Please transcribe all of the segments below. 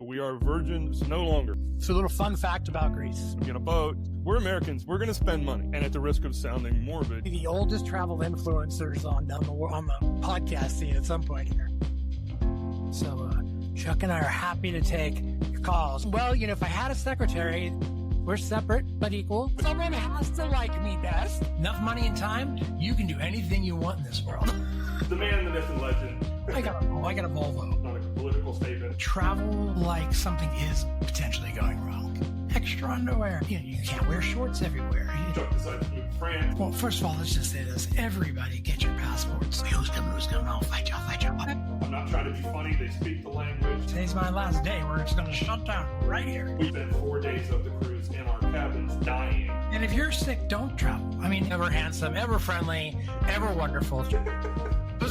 We are virgins no longer. So a little fun fact about Greece. In a boat, we're Americans. We're going to spend money. And at the risk of sounding morbid, The oldest travel influencers on the podcast scene at some point here. So Chuck and I are happy to take your calls. Well, if I had a secretary, we're separate but equal. Someone has to like me best. Enough money and time, you can do anything you want in this world. the man, the myth, and legend. I got a Volvo. Not a political statement. Travel like something is potentially going wrong. Extra underwear. You can't wear shorts everywhere. Chuck decides to move to France. Well, first of all, let's just say this. Everybody get your passports. Who's coming? I'll fight you. I'm not trying to be funny. They speak the language. Today's my last day. We're just going to shut down right here. We spent 4 days of the cruise in our cabins dying. And if you're sick, don't travel. Ever handsome, ever friendly, ever wonderful.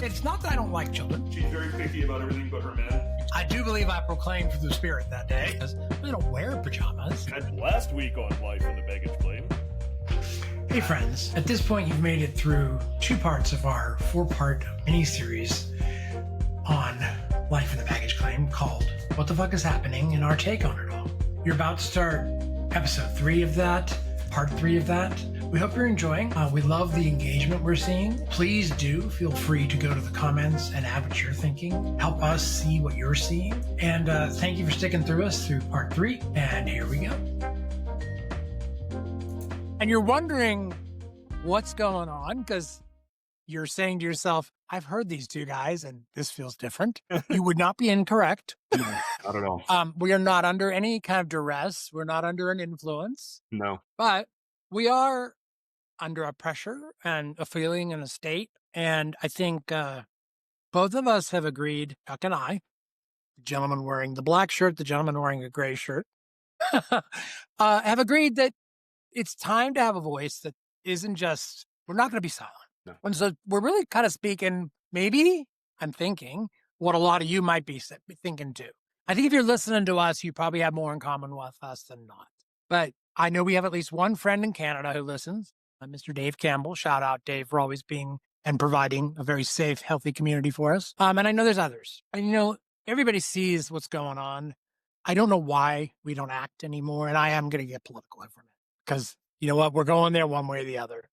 It's not that I don't like children. She's very picky about everything but her men. I do believe I proclaimed for the spirit that day. Because I don't wear pajamas. And last week on Life in the Baggage Claim. Hey friends, at this point you've made it through 2 parts of our 4-part mini-series on Life in the Baggage Claim called What the Fuck is Happening and Our Take on It All. You're about to start episode 3 of that, part 3 of that. We hope you're enjoying. We love the engagement we're seeing. Please do feel free to go to the comments and add what you're thinking. Help us see what you're seeing. And thank you for sticking through us through part 3. And here we go. And you're wondering what's going on because you're saying to yourself, I've heard these 2 guys and this feels different. You would not be incorrect. No, not at all. We are not under any kind of duress. We're not under an influence. No. But we are under a pressure and a feeling and a state. And I think both of us have agreed, Chuck and I, the gentleman wearing the black shirt, the gentleman wearing a gray shirt, have agreed that it's time to have a voice that isn't just, we're not going to be silent. No. And so we're really kind of speaking, maybe I'm thinking what a lot of you might be thinking too. I think if you're listening to us, you probably have more in common with us than not. But I know we have at least one friend in Canada who listens, Mr. Dave Campbell. Shout out, Dave, for always being and providing a very safe, healthy community for us. And I know there's others. And, everybody sees what's going on. I don't know why we don't act anymore. And I am going to get political from it because, you know what? We're going there one way or the other.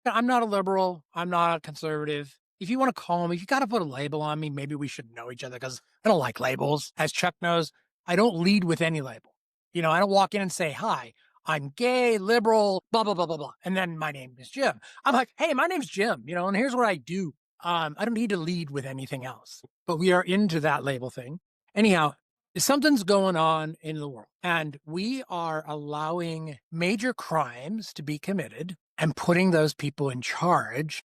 I'm not a liberal. I'm not a conservative. If you want to call me, if you got to put a label on me, maybe we should know each other because I don't like labels. As Chuck knows, I don't lead with any label. I don't walk in and say, hi, I'm gay, liberal, blah, blah, blah, blah, blah. And then my name is Jim. I'm like, hey, my name's Jim, and here's what I do. I don't need to lead with anything else, but we are into that label thing. Anyhow, something's going on in the world and we are allowing major crimes to be committed and putting those people in charge.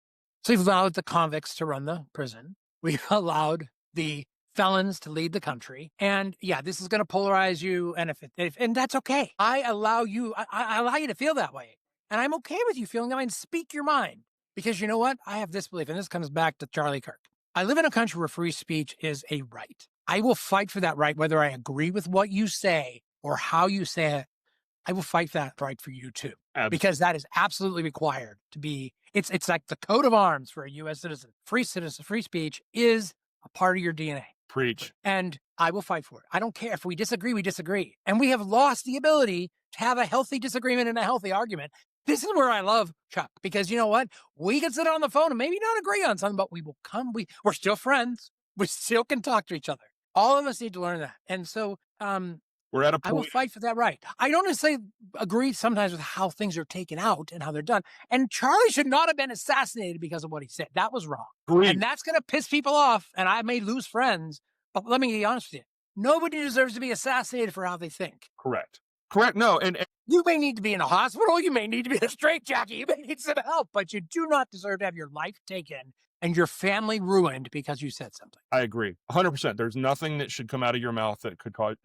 So we've allowed the convicts to run the prison. We've allowed the felons to lead the country. And yeah, this is going to polarize you. And and that's okay. I allow you to feel that way. And I'm okay with you feeling that way and speak your mind. Because you know what? I have this belief, and this comes back to Charlie Kirk. I live in a country where free speech is a right. I will fight for that right, whether I agree with what you say or how you say it. I will fight that right for you too. Absolutely. Because that is absolutely required to be. It's like the coat of arms for a U.S. citizen. Free speech is a part of your DNA. Preach. And I will fight for it. I don't care. If we disagree, we disagree. And we have lost the ability to have a healthy disagreement and a healthy argument. This is where I love Chuck, because you know what? We can sit on the phone and maybe not agree on something, but we will come. We're still friends. We still can talk to each other. All of us need to learn that. And so we're at a point. I will fight for that right. I don't necessarily agree sometimes with how things are taken out and how they're done. And Charlie should not have been assassinated because of what he said. That was wrong. Agreed. And that's going to piss people off. And I may lose friends. But let me be honest with you. Nobody deserves to be assassinated for how they think. Correct. No. And you may need to be in a hospital. You may need to be in a straitjacket. You may need some help. But you do not deserve to have your life taken and your family ruined because you said something. I agree. 100%. There's nothing that should come out of your mouth that could cause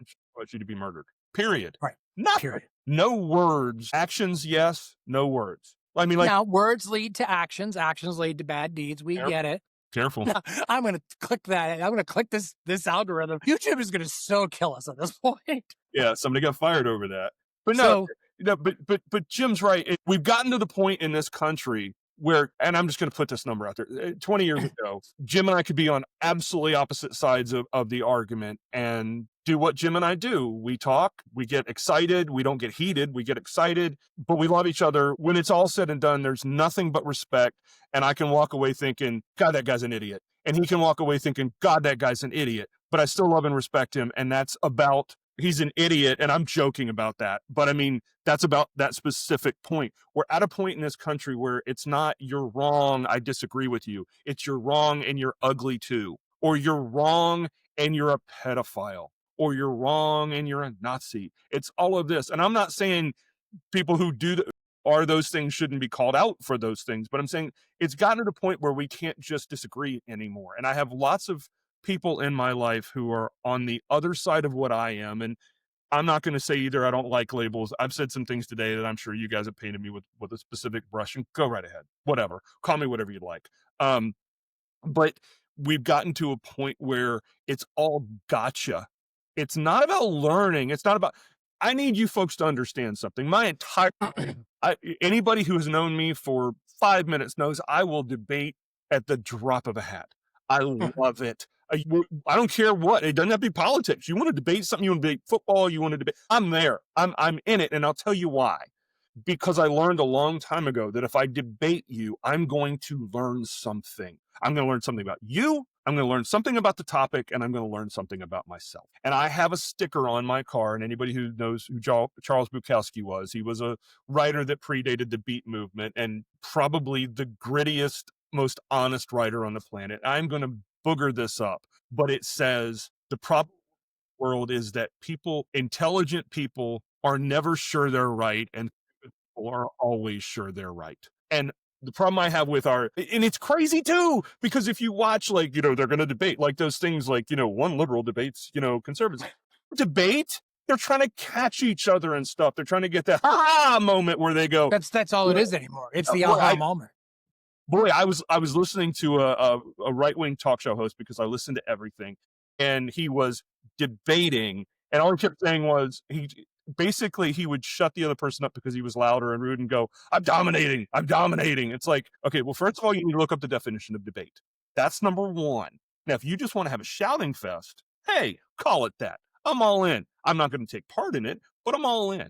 you to be murdered. Period. Right. Nothing. Period. No words. Actions, yes. No words. Now, words lead to actions. Actions lead to bad deeds. We get it. Careful. Now, I'm going to click that. I'm going to click this algorithm. YouTube is going to so kill us at this point. Yeah, somebody got fired over that. But no, but Jim's right. We've gotten to the point in this country where, and I'm just going to put this number out there, 20 years ago, Jim and I could be on absolutely opposite sides of the argument, and do what Jim and I do. We talk, we get excited, we don't get heated, we get excited, but we love each other. When it's all said and done, there's nothing but respect. And I can walk away thinking, God, that guy's an idiot. And he can walk away thinking, God, that guy's an idiot. But I still love and respect him. And that's about, he's an idiot. And I'm joking about that. But I mean, that's about that specific point. We're at a point in this country where it's not, you're wrong, I disagree with you. It's you're wrong and you're ugly too. Or you're wrong and you're a pedophile. Or you're wrong and you're a Nazi. It's all of this. And I'm not saying people who are those things shouldn't be called out for those things, but I'm saying it's gotten to the point where we can't just disagree anymore. And I have lots of people in my life who are on the other side of what I am. And I'm not going to say either I don't like labels. I've said some things today that I'm sure you guys have painted me with a specific brush, and go right ahead. Whatever. Call me whatever you'd like. But we've gotten to a point where it's all gotcha. It's not about learning. It's not about, I need you folks to understand something. My entire, anybody who has known me for 5 minutes knows I will debate at the drop of a hat. I love it. I don't care what. It doesn't have to be politics. You want to debate something, you want to debate football, you want to debate, I'm there. I'm in it, and I'll tell you why. Because I learned a long time ago that if I debate you, I'm going to learn something. I'm going to learn something about you. I'm going to learn something about the topic, and I'm going to learn something about myself. And I have a sticker on my car, and anybody who knows who Charles Bukowski was, he was a writer that predated the Beat movement and probably the grittiest, most honest writer on the planet. I'm going to booger this up, but it says the problem in the world is that intelligent people are never sure they're right, and people are always sure they're right. And the problem I have with and it's crazy too, because if you watch, like, they're going to debate like those things, like, one liberal debates, conservatives debate. They're trying to catch each other and stuff. They're trying to get that ha moment where they go. That's all it is anymore. It's the aha moment. Boy, I was listening to a right-wing talk show host, because I listen to everything, and he was debating, and all he kept saying was he would shut the other person up because he was louder and rude and go, I'm dominating. It's like, okay, well, first of all, you need to look up the definition of debate. That's number one. Now, if you just want to have a shouting fest, hey, call it that. I'm all in. I'm not going to take part in it, but I'm all in.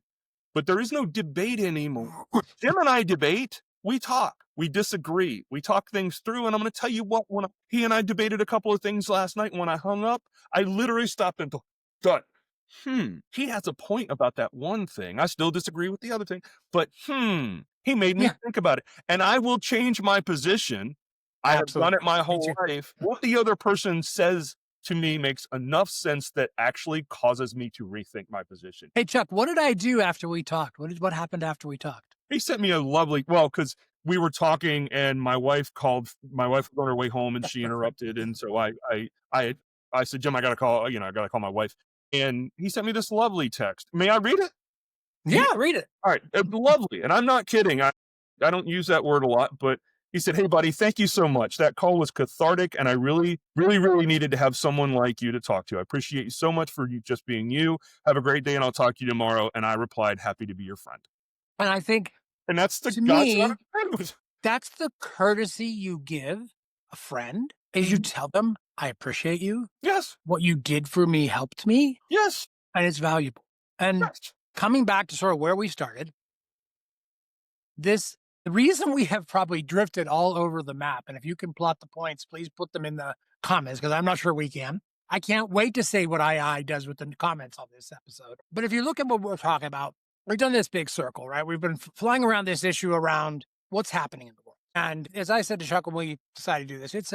But there is no debate anymore. Jim and I debate. We talk. We disagree. We talk things through. And I'm going to tell you what, when he and I debated a couple of things last night, when I hung up, I literally stopped and thought, he has a point about that one thing. I still disagree with the other thing, but he made me think about it. And I will change my position. I have done it my whole life. What the other person says to me makes enough sense that actually causes me to rethink my position. Hey, Chuck, what did I do after we talked? What happened after we talked? He sent me a lovely, because we were talking and my wife was on her way home and she interrupted. And so I said, Jim, I got to call my wife. And he sent me this lovely text. May I read it? Yeah, read it. All right. Lovely. And I'm not kidding. I don't use that word a lot, but he said, hey, buddy, thank you so much. That call was cathartic, and I really, really, really needed to have someone like you to talk to. I appreciate you so much for you just being you. Have a great day, and I'll talk to you tomorrow. And I replied, happy to be your friend. And I think, and that's the that's the courtesy you give a friend, is you tell them, I appreciate you. Yes. What you did for me helped me. Yes. And it's valuable. And coming back to sort of where we started, the reason we have probably drifted all over the map, and if you can plot the points, please put them in the comments, because I'm not sure we can. I can't wait to see what II does with the comments on this episode. But if you look at what we're talking about, we've done this big circle, right? We've been flying around this issue around what's happening in the world. And as I said to Chuck when we decided to do this, it's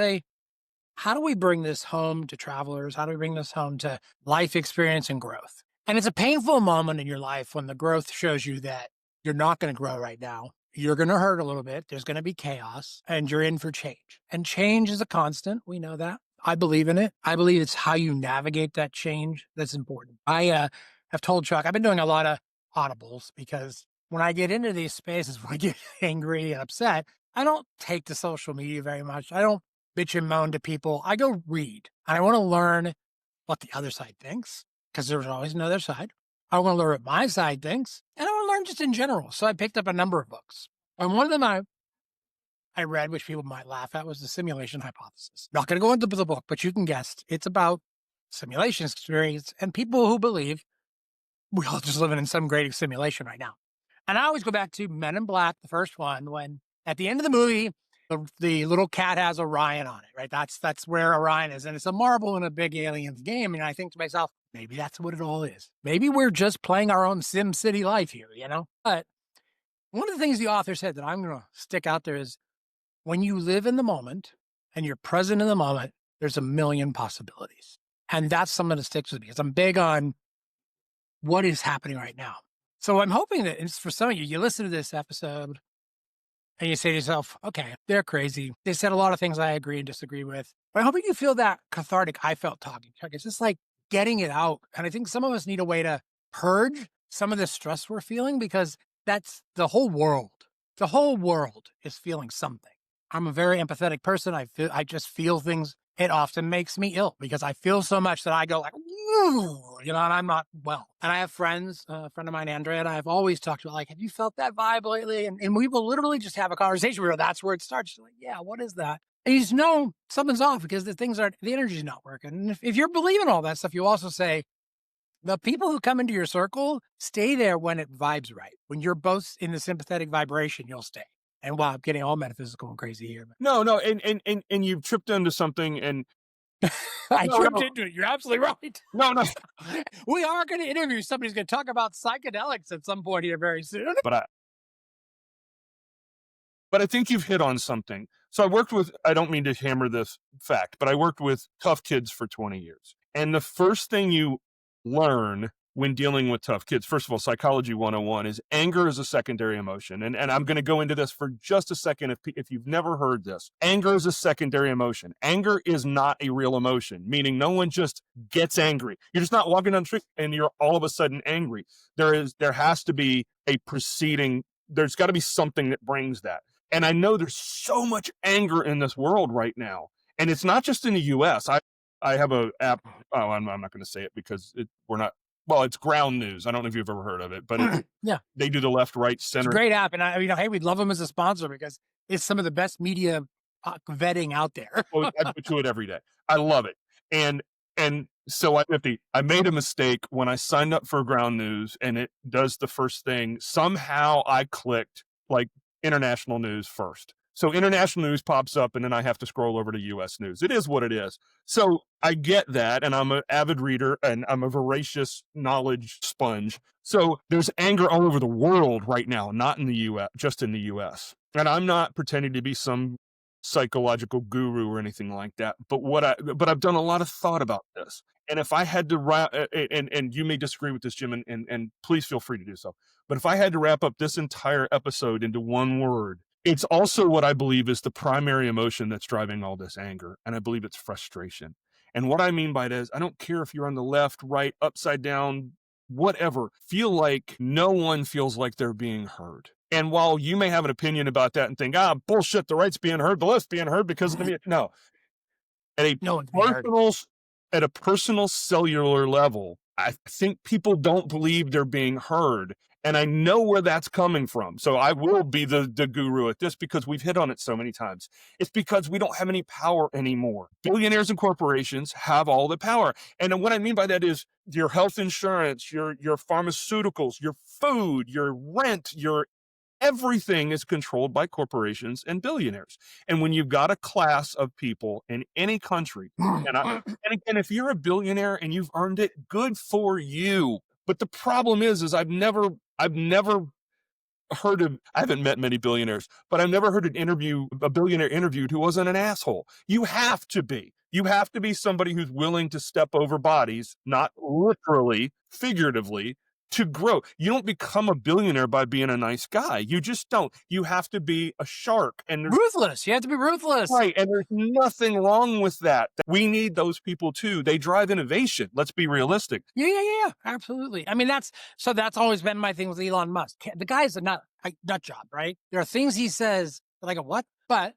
how do we bring this home to travelers? How do we bring this home to life experience and growth? And it's a painful moment in your life when the growth shows you that you're not going to grow right now. You're going to hurt a little bit. There's going to be chaos, and you're in for change. And change is a constant. We know that. I believe in it. I believe it's how you navigate that change that's important. I have told Chuck, I've been doing a lot of audibles, because when I get into these spaces, when I get angry and upset, I don't take to social media very much. I don't bitch and moan to people. I go read. And I want to learn what the other side thinks, because there's always another side. I want to learn what my side thinks, and I want to learn just in general. So I picked up a number of books. And one of them I read, which people might laugh at, was The Simulation Hypothesis. Not going to go into the book, but you can guess. It's about simulation experience and people who believe we're all just living in some great simulation right now. And I always go back to Men in Black, the first one, when at the end of the movie, the little cat has Orion on it, right? That's where Orion is. And it's a marble in a big aliens game. And I think to myself, maybe that's what it all is. Maybe we're just playing our own Sim City life here, you know? But one of the things the author said that I'm going to stick out there is when you live in the moment and you're present in the moment, there's a million possibilities. And that's something that sticks with me because I'm big on what is happening right now. So I'm hoping that it's for some of you, you listen to this episode and you say to yourself, okay, they're crazy. They said a lot of things I agree and disagree with. But I'm hoping you feel that cathartic I felt talking. It's just like getting it out. And I think some of us need a way to purge some of the stress we're feeling because that's the whole world. The whole world is feeling something. I'm a very empathetic person. I just feel things. It often makes me ill because I feel so much that I go like, and I'm not well. And I have friends, a friend of mine, Andrea, and I've always talked about like, have you felt that vibe lately? And we will literally just have a conversation where that's where it starts. She's like, yeah, what is that? And you just know something's off because the energy's not working. And if you're believing all that stuff, you also say, the people who come into your circle, stay there when it vibes right. When you're both in the sympathetic vibration, you'll stay. And wow, I'm getting all metaphysical and crazy here. No, and you've tripped into something, and tripped into it. You're absolutely right. No. We are going to interview somebody who's going to talk about psychedelics at some point here very soon. But I think you've hit on something. So I don't mean to hammer this fact, but I worked with tough kids for 20 years. And the first thing you learn when dealing with tough kids, first of all, Psychology 101 is anger is a secondary emotion. And I'm going to go into this for just a second if you've never heard this. Anger is a secondary emotion. Anger is not a real emotion, meaning no one just gets angry. You're just not walking down the street and you're all of a sudden angry. There has to be a preceding, there's got to be something that brings that. And I know there's so much anger in this world right now. And it's not just in the US. I have a app. Oh, I'm not going to say it because it's Ground News. I don't know if you've ever heard of it, but yeah, they do the left, right, center. It's a great app. And hey, we'd love them as a sponsor because it's some of the best media vetting out there. I go to it every day. I love it. And so I made a mistake when I signed up for Ground News and it does the first thing. Somehow I clicked like international news first. So international news pops up and then I have to scroll over to US news. It is what it is. So I get that. And I'm an avid reader and I'm a voracious knowledge sponge. So there's anger all over the world right now, not in the US, just in the US. And I'm not pretending to be some psychological guru or anything like that. But I've done a lot of thought about this. And if I had to and you may disagree with this, Jim, and please feel free to do so. But if I had to wrap up this entire episode into one word, it's also what I believe is the primary emotion that's driving all this anger. And I believe it's frustration. And what I mean by that is I don't care if you're on the left, right, upside down, whatever. Feel like no one feels like they're being heard. And while you may have an opinion about that and think, bullshit, the right's being heard, the left's being heard because of the no. At a personal cellular level, I think people don't believe they're being heard. And I know where that's coming from. So I will be the guru at this because we've hit on it so many times. It's because we don't have any power anymore. Billionaires and corporations have all the power. And what I mean by that is your health insurance, your pharmaceuticals, your food, your rent, everything is controlled by corporations and billionaires. And when you've got a class of people in any country, and again, if you're a billionaire and you've earned it, good for you. But the problem is I've never heard of, I haven't met many billionaires, but I've never heard a billionaire interviewed who wasn't an asshole. You have to be somebody who's willing to step over bodies, not literally, figuratively, to grow. You don't become a billionaire by being a nice guy. You just don't. You have to be a shark and ruthless. You have to be ruthless. Right. And there's nothing wrong with that. We need those people too. They drive innovation. Let's be realistic. Yeah. Absolutely. I mean, that's always been my thing with Elon Musk. The guy's a nut job, right? There are things he says that I go, what? But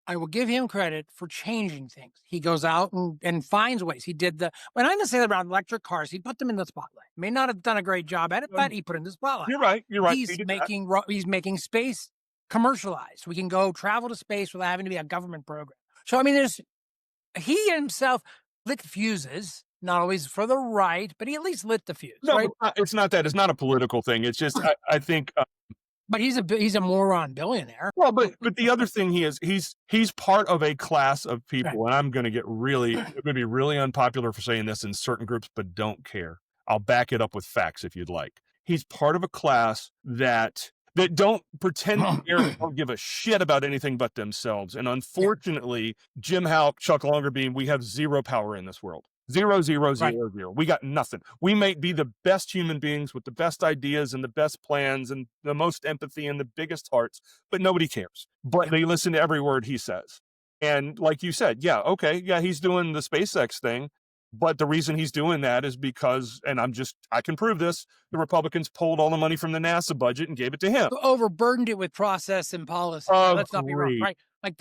I will give him credit for changing things. He goes out and finds ways. He did when I'm going to say around electric cars, he put them in the spotlight. May not have done a great job at it, but he put it in the spotlight. You're right. He's making space commercialized. We can go travel to space without having to be a government program. So, I mean, he himself lit fuses not always for the right, but he at least lit the fuse, No, right? it's not that. It's not a political thing. It's just I think. But he's a moron billionaire. Well, but the other thing he's part of a class of Right. people, and I'm going to be really unpopular for saying this in certain groups, but don't care. I'll back it up with facts if you'd like. He's part of a class that don't pretend to care, and don't give a shit about anything but themselves. And unfortunately, Jim Hauck, Chuck Longerbeam, we have zero power in this world. Zero, zero, Right. zero, zero. We got nothing. We may be the best human beings with the best ideas and the best plans and the most empathy and the biggest hearts, but nobody cares. But they listen to every word he says. And like you said, he's doing the SpaceX thing. But the reason he's doing that is because, and I can prove this, the Republicans pulled all the money from the NASA budget and gave it to him. Overburdened it with process and policy. Let's not be wrong, right? Like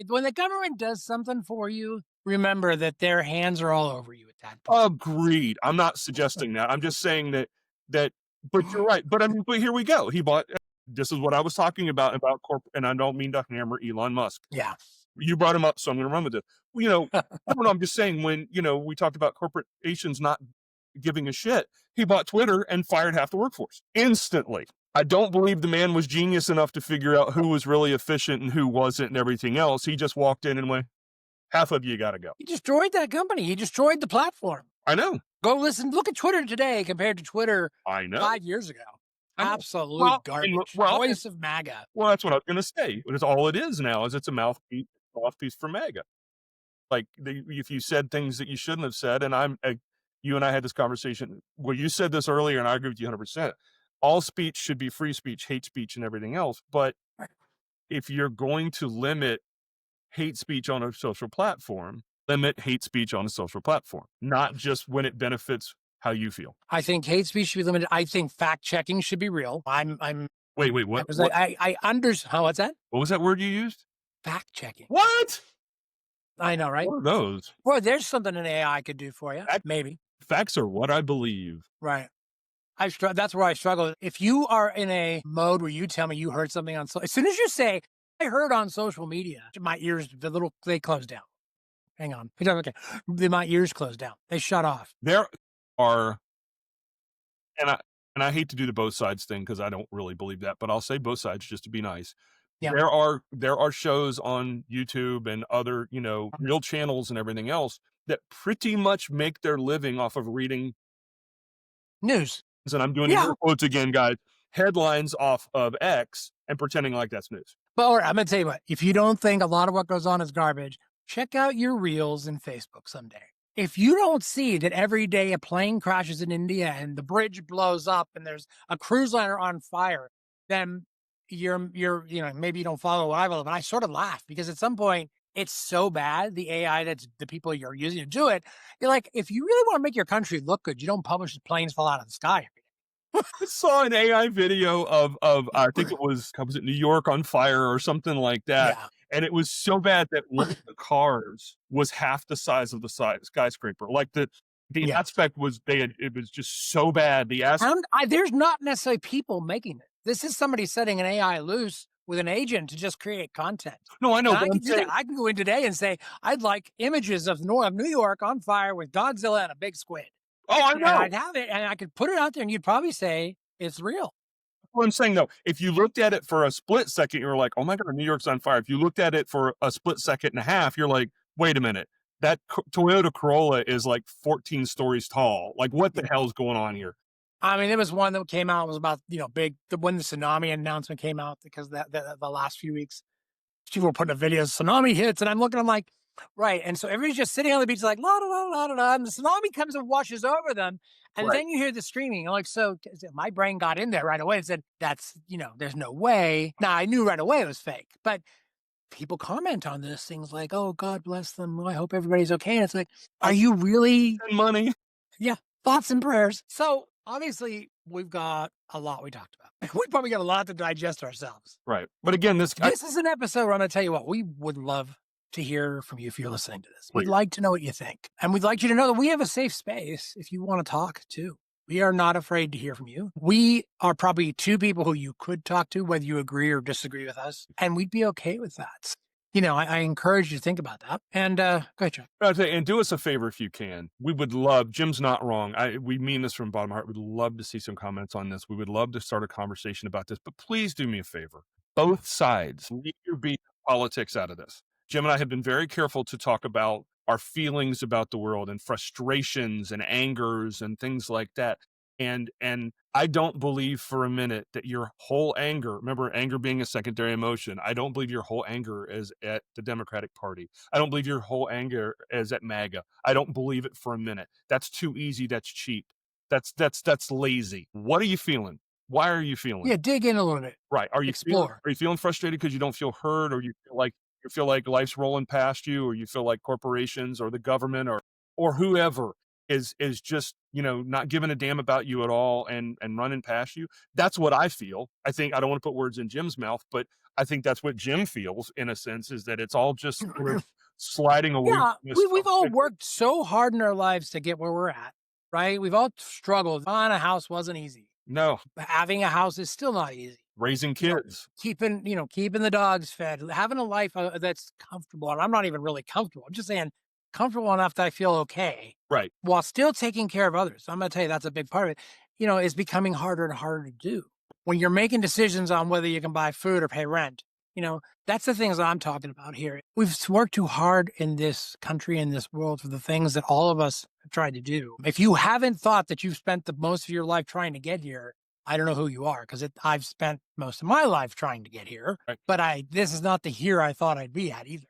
when the government does something for you, remember that their hands are all over you at that point. Agreed. I'm not suggesting that. I'm just saying that, but you're right. But here we go. This is what I was talking about corporate, and I don't mean to hammer Elon Musk. Yeah. You brought him up, so I'm going to run with it. I don't know. I'm just saying when, we talked about corporations not giving a shit, he bought Twitter and fired half the workforce instantly. I don't believe the man was genius enough to figure out who was really efficient and who wasn't and everything else. He just walked in and went, half of you got to go. He destroyed that company. He destroyed the platform. I know. Look at Twitter today compared to Twitter 5 years ago. Absolute garbage. Voice of MAGA. Well, that's what I was going to say. It's all it is now is it's a mouthpiece for MAGA. Like if you said things that you shouldn't have said, and you and I had this conversation. Well, you said this earlier, and I agree with you 100%. All speech should be free speech, hate speech, and everything else. But if you're going to limit hate speech on a social platform, limit hate speech on a social platform, not just when it benefits how you feel. I think hate speech should be limited. I think fact checking should be real. Wait, what? I understand. What's that? What was that word you used? Fact checking. What? I know, right? What are those? Well, there's something an AI could do for you. Maybe. Facts are what I believe. Right. That's where I struggle. If you are in a mode where you tell me you heard something as soon as you say, I heard on social media, my ears, they close down. Hang on. Okay. My ears close down. They shut off. There are, and I hate to do the both sides thing because I don't really believe that, but I'll say both sides just to be nice. Yeah. There are shows on YouTube and other, real channels and everything else that pretty much make their living off of reading news. And I'm doing air quotes again, guys. Headlines off of X and pretending like that's news. But I'm going to tell you what, if you don't think a lot of what goes on is garbage, check out your reels in Facebook someday. If you don't see that every day a plane crashes in India and the bridge blows up and there's a cruise liner on fire, then you're maybe you don't follow what I follow, but I sort of laugh because at some point it's so bad, the AI that's the people you're using to do it. You're like, if you really want to make your country look good, you don't publish the planes fall out of the sky. I saw an AI video of I think it was New York on fire or something like that. Yeah. And it was so bad that one of the cars was half the size of the skyscraper. Like the aspect was it was just so bad. There's not necessarily people making it. This is somebody setting an AI loose with an agent to just create content. No, I know. I can do that. I can go in today and say, I'd like images of New York on fire with Godzilla and a big squid. Oh, I know. And I'd have it, and I could put it out there, and you'd probably say it's real. What I'm saying, though, if you looked at it for a split second, you're like, oh, my God, New York's on fire. If you looked at it for a split second and a half, you're like, wait a minute. That Toyota Corolla is like 14 stories tall. Like, what the hell's going on here? I mean, there was one that came out, it was about, when the tsunami announcement came out, because the last few weeks, people were putting a video, tsunami hits, and I'm like, right. And so everybody's just sitting on the beach like, la, la, la, la, la, la, and the tsunami comes and washes over them. And then you hear the screaming. I'm like, so my brain got in there right away and said, that's, there's no way. Now, I knew right away it was fake, but people comment on this, things like, oh, God bless them. I hope everybody's okay. And it's like, are you really? Money. Yeah. Thoughts and prayers. So obviously we've got a lot we talked about. We probably got a lot to digest ourselves. Right. But again, this is an episode where I'm going to tell you what, we would love to hear from you if you're listening to this. We'd like to know what you think. And we'd like you to know that we have a safe space if you want to talk too. We are not afraid to hear from you. We are probably two people who you could talk to, whether you agree or disagree with us. And we'd be okay with that. I encourage you to think about that. And go ahead, Chuck. I'd say, and do us a favor if you can. We would love, Jim's not wrong. We mean this from the bottom of our heart. We'd love to see some comments on this. We would love to start a conversation about this, but please do me a favor. Both sides, leave your beat politics out of this. Jim and I have been very careful to talk about our feelings about the world and frustrations and angers and things like that. And I don't believe for a minute that your whole anger, remember anger being a secondary emotion, I don't believe your whole anger is at the Democratic Party. I don't believe your whole anger is at MAGA. I don't believe it for a minute. That's too easy. That's cheap. That's lazy. What are you feeling? Why are you feeling? Yeah, dig in a little bit. Right. Are you Explore. feeling frustrated because you don't feel heard, or you feel like life's rolling past you, or you feel like corporations or the government or whoever is just, not giving a damn about you at all and running past you? That's what I feel. I think, I don't want to put words in Jim's mouth, but I think that's what Jim feels, in a sense, is that it's all just sort of sliding away. Yeah, we've all worked so hard in our lives to get where we're at, right? We've all struggled. Buying a house wasn't easy. No, Having a house is still not easy. raising kids. Keeping the dogs fed, having a life that's comfortable. And I'm not even really comfortable. I'm just saying comfortable enough that I feel okay. Right. While still taking care of others. So I'm going to tell you that's a big part of it. Is becoming harder and harder to do. When you're making decisions on whether you can buy food or pay rent, that's the things that I'm talking about here. We've worked too hard in this country, in this world, for the things that all of us have tried to do. If you haven't thought that you've spent the most of your life trying to get here, I don't know who you are, because I've spent most of my life trying to get here, Right. but this is not the here I thought I'd be at either.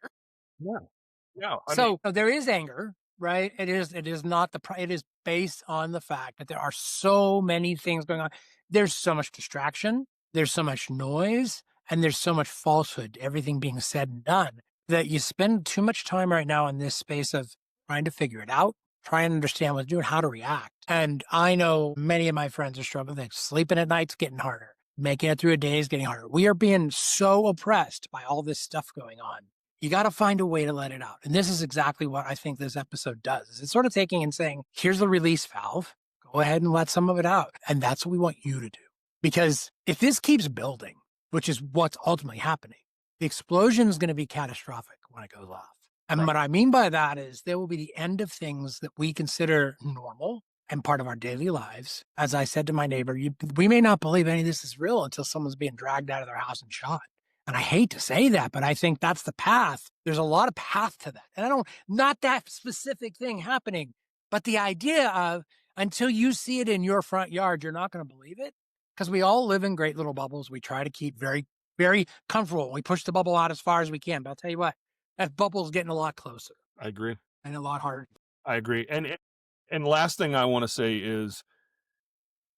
Yeah. So there is anger, right? It is not it is based on the fact that there are so many things going on. There's so much distraction, there's so much noise, and there's so much falsehood, everything being said and done, that you spend too much time right now in this space of trying to figure it out, try and understand what's doing, how to react. And I know many of my friends are struggling. Like sleeping at night's getting harder. Making it through a day is getting harder. We are being so oppressed by all this stuff going on. You got to find a way to let it out. And this is exactly what I think this episode does. It's sort of taking and saying, here's the release valve. Go ahead and let some of it out. And that's what we want you to do. Because if this keeps building, which is what's ultimately happening, the explosion is going to be catastrophic when it goes off. And what I mean by that is there will be the end of things that we consider normal and part of our daily lives. As I said to my neighbor, we may not believe any of this is real until someone's being dragged out of their house and shot. And I hate to say that, but I think that's the path. There's a lot of path to that. And not that specific thing happening, but the idea of until you see it in your front yard, you're not going to believe it. Because we all live in great little bubbles. We try to keep very, very comfortable. We push the bubble out as far as we can. But I'll tell you what, that bubble's getting a lot closer. I agree. And a lot harder. I agree. And last thing I want to say is,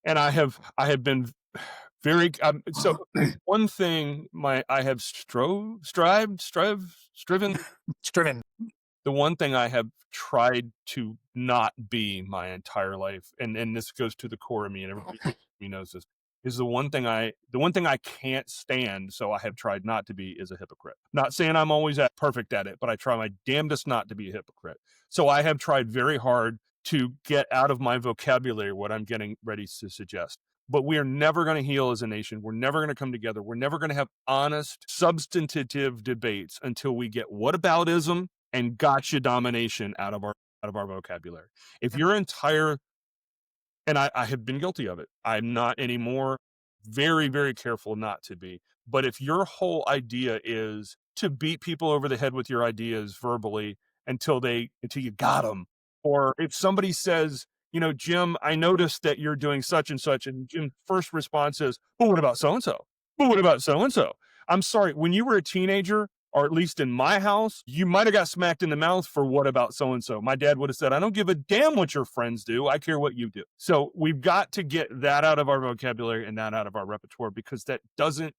and I have been very so one thing I have striven. The one thing I have tried to not be my entire life, and this goes to the core of me, and everybody knows this, is the one thing I can't stand, so I have tried not to be, is a hypocrite. Not saying I'm always perfect at it, but I try my damnedest not to be a hypocrite. So I have tried very hard to get out of my vocabulary what I'm getting ready to suggest. But we are never going to heal as a nation. We're never going to come together. We're never going to have honest, substantive debates until we get whataboutism and gotcha domination out of our vocabulary. If your entire, and I have been guilty of it, I'm not anymore, very, very careful not to be. But if your whole idea is to beat people over the head with your ideas verbally until you got them, or if somebody says, Jim, I noticed that you're doing such and such, and Jim's first response is, but what about so-and-so? But what about so-and-so? I'm sorry, when you were a teenager, or at least in my house, you might have got smacked in the mouth for what about so-and-so. My dad would have said, I don't give a damn what your friends do. I care what you do. So we've got to get that out of our vocabulary and that out of our repertoire, because it doesn't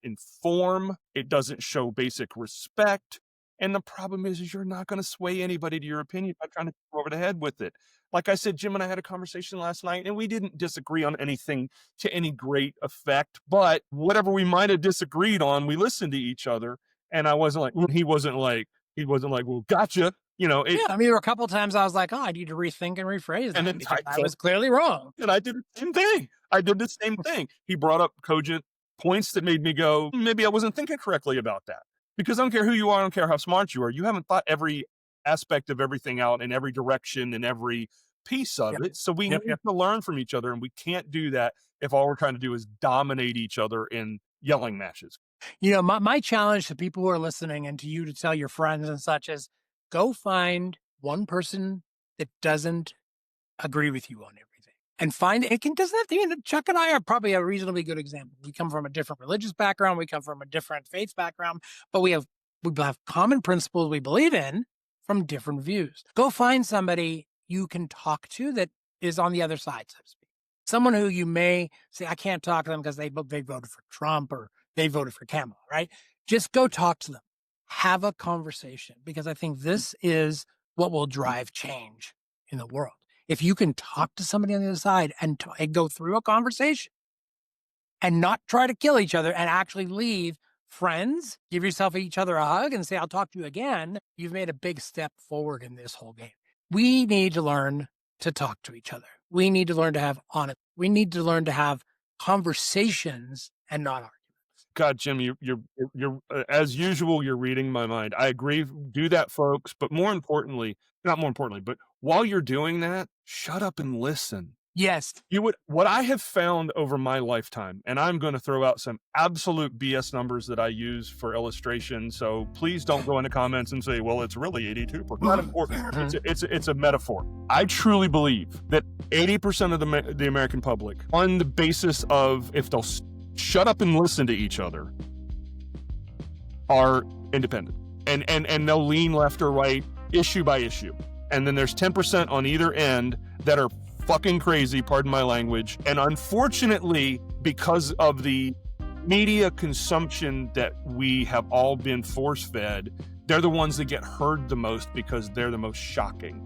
inform, it doesn't show basic respect. And the problem is you're not going to sway anybody to your opinion by trying to go over the head with it. Like I said, Jim and I had a conversation last night, and we didn't disagree on anything to any great effect. But whatever we might have disagreed on, we listened to each other. And I wasn't like, he wasn't like, well, gotcha. Yeah, I mean, there were a couple of times I was like, I need to rethink and rephrase that, and then I was clearly wrong. And I did the same thing. He brought up cogent points that made me go, maybe I wasn't thinking correctly about that. Because I don't care who you are, I don't care how smart you are. You haven't thought every aspect of everything out in every direction and every piece of Yep. it. So we Yep. need to learn from each other, and we can't do that if all we're trying to do is dominate each other in yelling matches. My challenge to people who are listening and to you to tell your friends and such is go find one person that doesn't agree with you on everything. And doesn't have to be, Chuck and I are probably a reasonably good example. We come from a different religious background. We come from a different faith background, but we have common principles we believe in from different views. Go find somebody you can talk to that is on the other side, so to speak. Someone who you may say, I can't talk to them because they voted for Trump or they voted for Kamala, right? Just go talk to them. Have a conversation, because I think this is what will drive change in the world. If you can talk to somebody on the other side and go through a conversation and not try to kill each other and actually leave friends, give each other a hug and say, I'll talk to you again, you've made a big step forward in this whole game. We need to learn to talk to each other. We need to learn to have we need to learn to have conversations and not arguments. God, Jim, you're as usual, you're reading my mind. I agree. Do that, folks. But not more importantly, but while you're doing that, shut up and listen. Yes. What I have found over my lifetime, and I'm going to throw out some absolute BS numbers that I use for illustration. So please don't go into comments and say, well, it's really 82%. Not important. It's a metaphor. I truly believe that 80% of the American public, on the basis of if they'll shut up and listen to each other, are independent. And they'll lean left or right, issue by issue. And then there's 10% on either end that are fucking crazy, pardon my language. And unfortunately, because of the media consumption that we have all been force-fed, they're the ones that get heard the most because they're the most shocking.